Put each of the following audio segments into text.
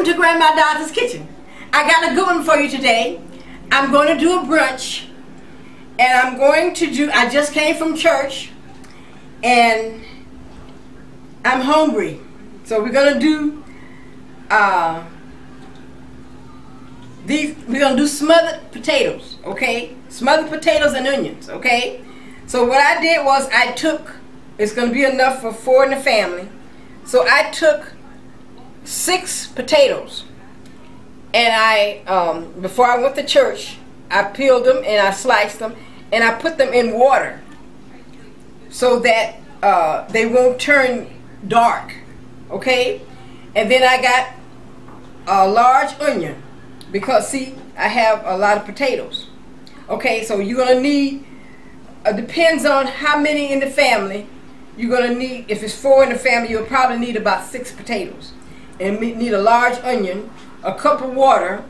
to Grandma Daughter's Kitchen. I got a good one for you today. I'm going to do a brunch, and I'm going to do, I just came from church, and I'm hungry. So we're going to do, we're going to do smothered potatoes, okay? Smothered potatoes and onions, okay? So what I did was I took, it's going to be enough for 4 in the family. So I took 6 potatoes, and I before I went to church, I peeled them and I sliced them and I put them in water so that they won't turn dark, okay? And then I got a large onion because see, I have a lot of potatoes, okay? So you're gonna need, depends on how many in the family you're gonna need. If it's 4 in the family, you'll probably need about 6 potatoes. And need a large onion, a cup of water,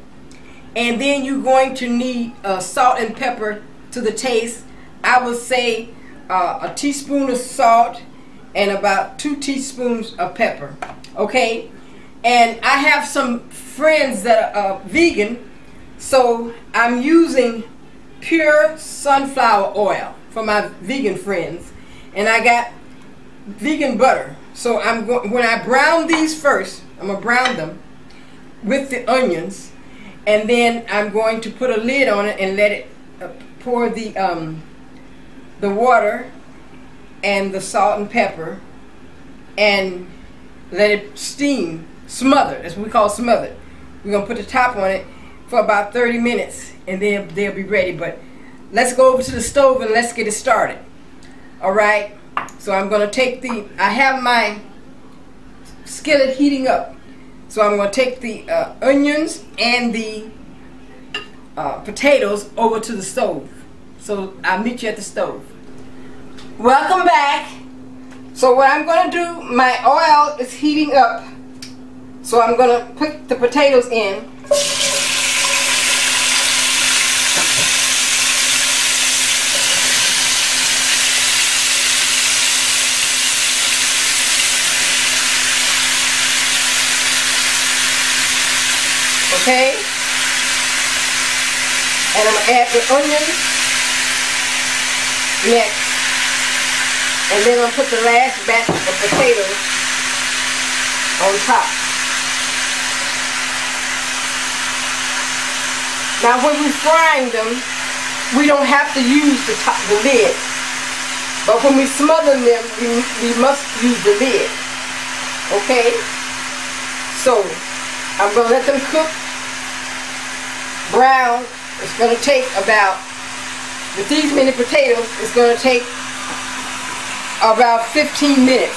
and then you're going to need salt and pepper to the taste. I would say a teaspoon of salt and about 2 teaspoons of pepper, okay? And I have some friends that are vegan, so I'm using pure sunflower oil for my vegan friends, and I got vegan butter. So I'm going, when I brown these first, I'm going to brown them with the onions, and then I'm going to put a lid on it and let it pour the water and the salt and pepper and let it steam, smothered. That's what we call smothered. We're going to put the top on it for about 30 minutes and then they'll be ready. But let's go over to the stove and let's get it started. Alright, so I'm going to take I have my skillet heating up. So I'm going to take the onions and the potatoes over to the stove. So I'll meet you at the stove. Welcome back. So what I'm going to do, my oil is heating up. So I'm going to put the potatoes in. Okay, and I'm going to add the onions next, and then I'm going to put the last batch of potatoes on top. Now when we're frying them, we don't have to use the lid, but when we smother them, we must use the lid, okay? So I'm going to let them cook brown. It's going to take about, with these many potatoes, it's going to take about 15 minutes.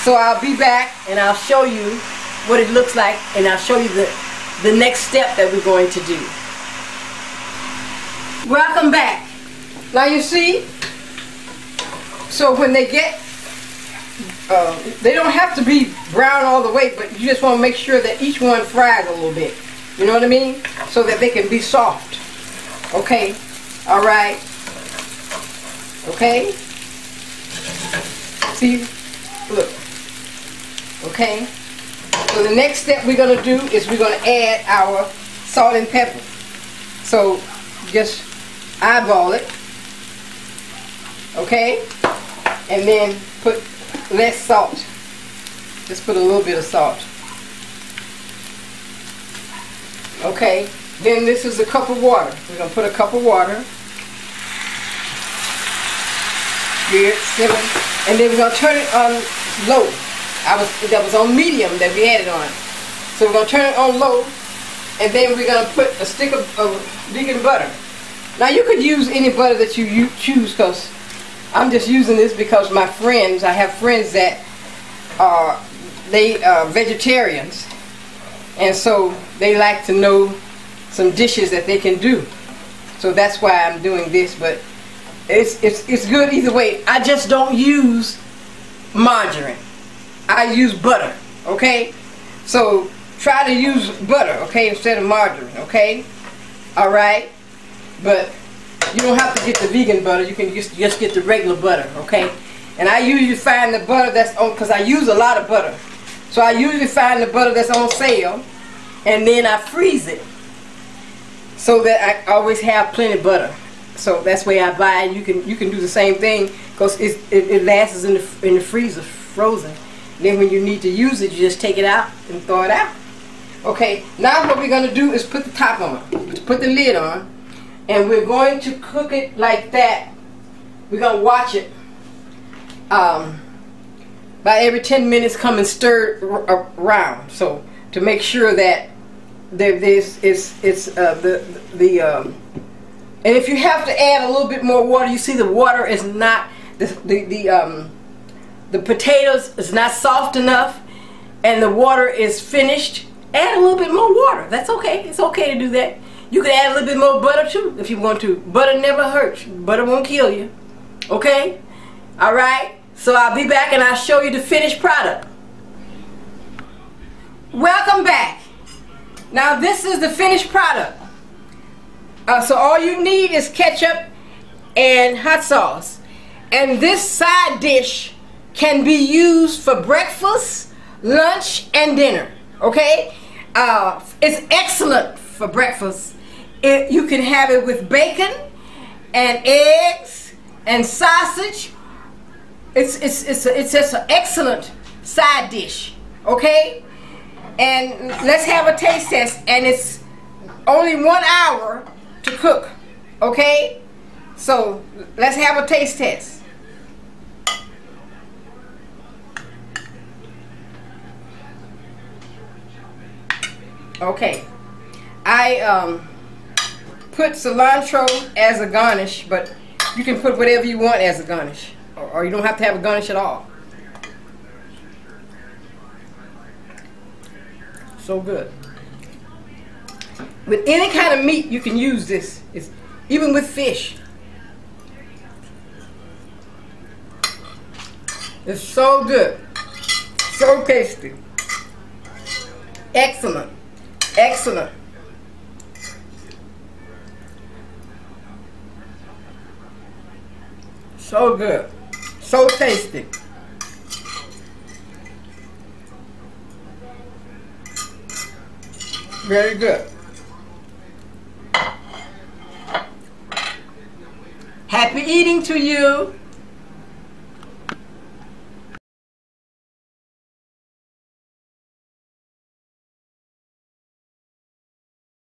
So I'll be back and I'll show you what it looks like, and I'll show you the next step that we're going to do. Welcome back. Now you see, so when they get, they don't have to be brown all the way, but you just want to make sure that each one fries a little bit. You know what I mean? So that they can be soft. Okay. All right. Okay. See? Look. Okay. So the next step we're going to do is we're going to add our salt and pepper. So just eyeball it. Okay. And then put less salt. Just put a little bit of salt. Okay, then this is a cup of water. We're going to put a cup of water. Here, simmer. And then we're going to turn it on low. That was on medium that we had it on. So we're going to turn it on low. And then we're going to put a stick of vegan butter. Now you could use any butter that you choose, because I'm just using this because my friends, I have friends that are vegetarians. And so they like to know some dishes that they can do. So that's why I'm doing this, but it's good either way. I just don't use margarine. I use butter, okay? So try to use butter, okay, instead of margarine, okay? Alright? But you don't have to get the vegan butter. You can just get the regular butter, okay? And I usually find the butter that's on, because I use a lot of butter. So I usually find the butter that's on sale, and then I freeze it so that I always have plenty of butter. So that's the way I buy it. You can do the same thing, because it lasts in the freezer, frozen. Then when you need to use it, you just take it out and throw it out. Okay, now what we're going to do is put the top on, put the lid on, and we're going to cook it like that. We're going to watch it. About every 10 minutes, come and stir around, so to make sure that and if you have to add a little bit more water, you see the water is not the potatoes is not soft enough, and the water is finished. Add a little bit more water. That's okay. It's okay to do that. You can add a little bit more butter too if you want to. Butter never hurts. Butter won't kill you. Okay? All right. So I'll be back and I'll show you the finished product. Welcome back. Now this is the finished product. So all you need is ketchup and hot sauce. And this side dish can be used for breakfast, lunch, and dinner. Okay? It's excellent for breakfast. You can have it with bacon and eggs and sausage. It's just an excellent side dish. Okay? And let's have a taste test. And it's only 1 hour to cook. Okay? So let's have a taste test. Okay, I put cilantro as a garnish, but you can put whatever you want as a garnish, or you don't have to have a garnish at all. So good. With any kind of meat you can use this, even with fish. It's so good, so tasty, excellent. Excellent. So good. So tasty. Very good. Happy eating to you.